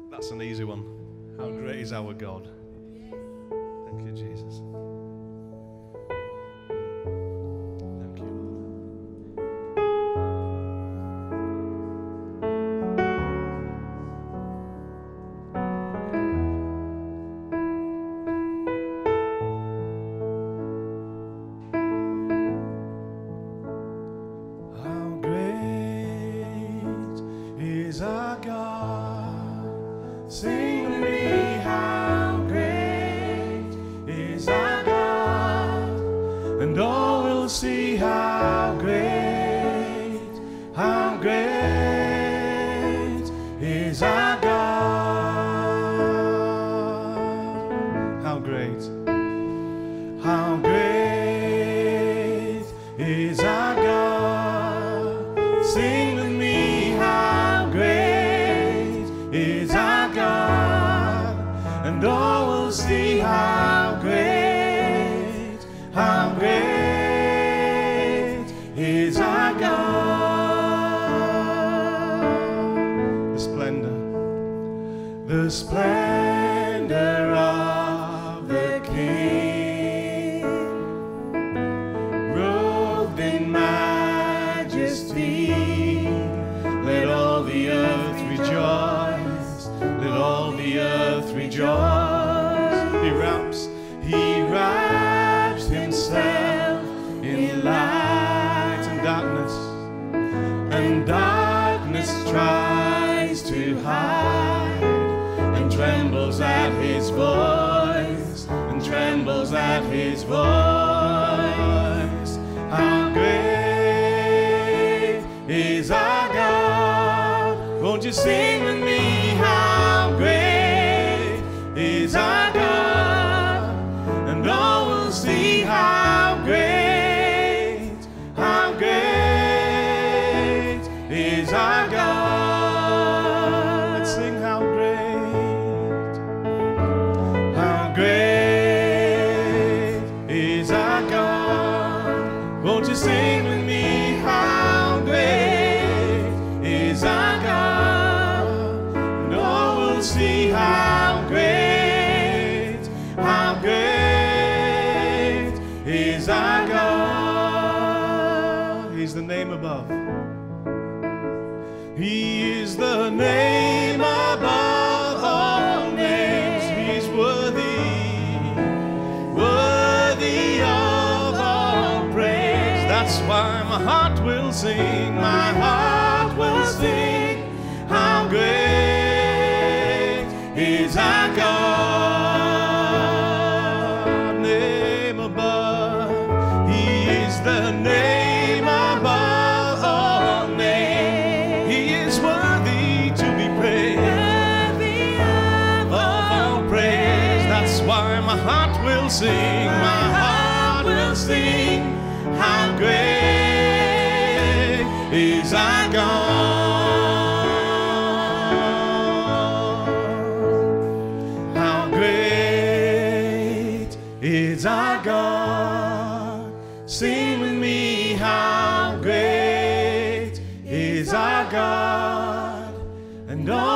That's an easy one. How great is our God? Thank you, Jesus. Thank you, How great is our God? Sing with me, how great is our God, and all will see how great is our God. How great is our God. Sing with me, how great is our God, and all will see how great is our God. The splendor of the King, robed in majesty. Let all the earth rejoice. Let all the earth rejoice. He wraps himself in light, and darkness tries to hide, and trembles at his voice, How great is our God? Won't you sing with me? How great is our God? And all will see how great is our God. Let's sing how great is our God. Won't you sing with me? How great is our God? And all will see how great is our God. He's the name above. He is the name above all names. He's worthy of all praise. That's why my heart will sing, how great is our God. Name above, He is the name above all names. He is worthy to be praised, of all praise. That's why my heart will sing, how great is our God. How great is our God. Sing with me, how great is our God. And all